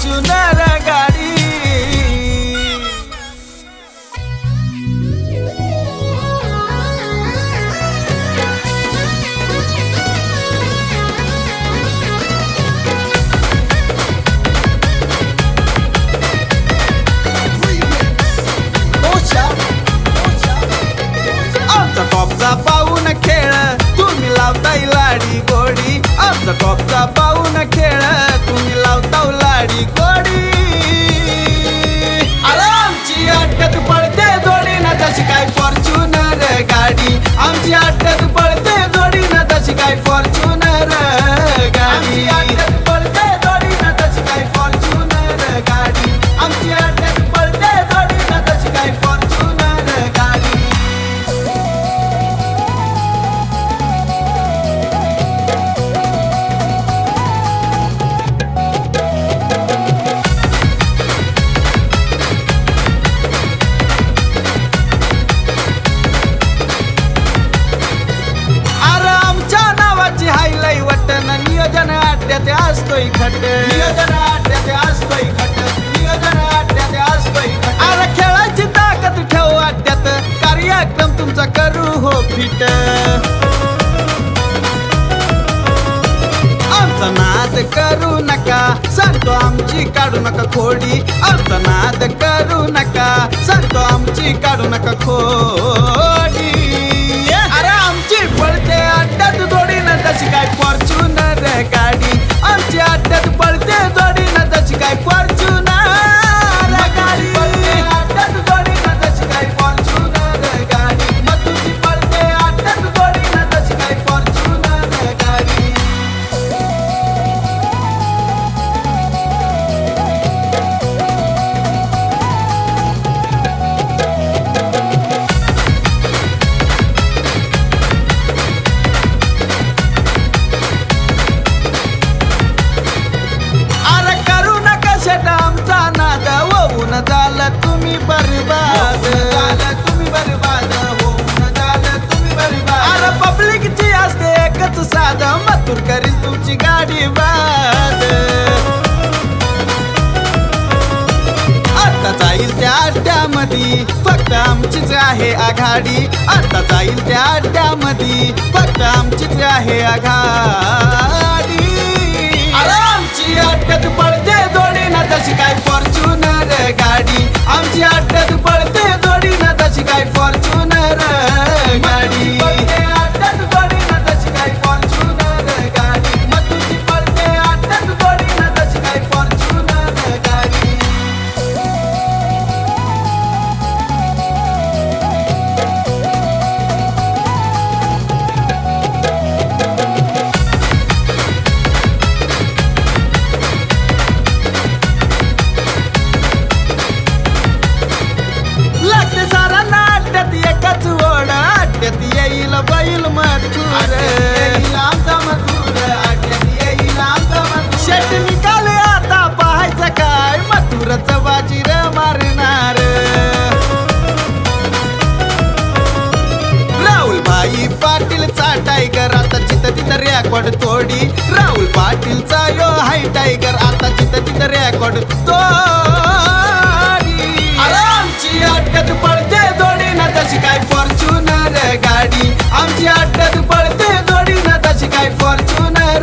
Fortuner गाडी आमचा टॉपचा पाहून खेळ तुम्ही लावताय लाडी गोडी आमचा टॉपचा पाहून खेळ तुम्ही लावताव लाडी गोडी अरे आमची अड्ड्यात पडते जोडीनं तशी काय फॉर्च्युनर गाडी आमची अड्ड्यात पडते जोडीनं तशी काय फॉर्च्युनर गाडी अड्ड्यात पडते जोडीनं तशी काय फॉर्च्युनर गाडी आमची अड्ड्यात पडते जोडीनं तशी काय फॉर्च्युनर गाडी नियोजन अड्ड्यात असतोय खट नियोजन अड्ड्यात असतोय खट नियोजन अड्ड्यात असतोय खट अरे खेळाची ताकद ठेव अड्ड्यात कार्यक्रम तुमचा करू हो फिट आमचा नाद करू नका सांगतो आमची काढू नका खोडी आमचा नाद करू नका सांगतो आमची काढू नका खोडी अरे आमची पडते अड्ड्यात जोडीनं तशी काय फॉर्च्युनर गाडी आमची अड्ड्यात पडते जोडीनं तशी काय फॉर्च्युनर गाडी अड्ड्यात जोडीनं तशी काय फॉर्च्युनर गाडी मग तुझी पडते अड्ड्यात जोडीनं तशी काय फॉर्च्युनर गाडी झालं तुम्ही बरबाद तुम्ही बरबाद होऊन झालं तुम्ही बरबाद अरे पब्लिकची असते एकच साधं मथुर करील तुमची गाडी बाद आता जाईल त्या अड्ड्यामध्ये फक्त आमचीच आहे आघाडी आता जाईल त्या अड्ड्यामध्ये फक्त आमचीच आहे आघाडी अरे आमची अड्ड्यात पडते जोडीनं तशी काय फॉर्च्युनर गाडी आमची अड्ड्यात पडते जोडीनं तशी काय फॉर्च्युनर गाडी अड्ड्यात जोडीनं तशी काय फॉर्च्युनर गाडी मग तुझी पडते अड्ड्यात जोडीनं तशी काय फॉर्च्युनर गाडी येईल बैल मथुर आमचा मथुर येईल आमचा मथुर शेट निकाले आता पाहायचं काय मथुरचं बाजीर मारणार राहुल भाई पाटीलचा टायगर आता जिथं तिथं रेकॉर्ड तोडी राहुल पाटीलचा यो हाय टायगर आता जिथं तिथं रेकॉर्ड तोडी आमची अड्ड्यात पडते जोडीनं तशी काय फॉर्च्युनर गाडी आमची अड्ड्यात पडते जोडीनं तशी काय फॉर्च्युनर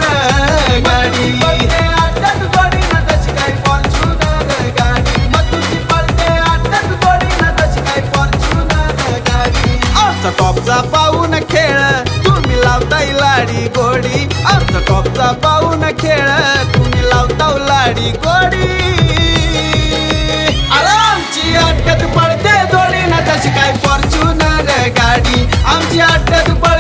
गाडी अड्ड्यात जोडीनं तशी काय फॉर्च्युनर गाडी मग तुझी पडते अड्ड्यात जोडीनं तशी काय फॉर्च्युनर गाडी आमचा टॉपचा पाहून खेळ तुम्ही लावताय लाडी गोडी आमचा टॉपचा पाहून खेळ तुम्ही लावताव लाडी गोडी आमची अड्ड्यात पडते जोडीनं तशी काय फॉर्च्युनर गाडी आमची अड्ड्यात पडते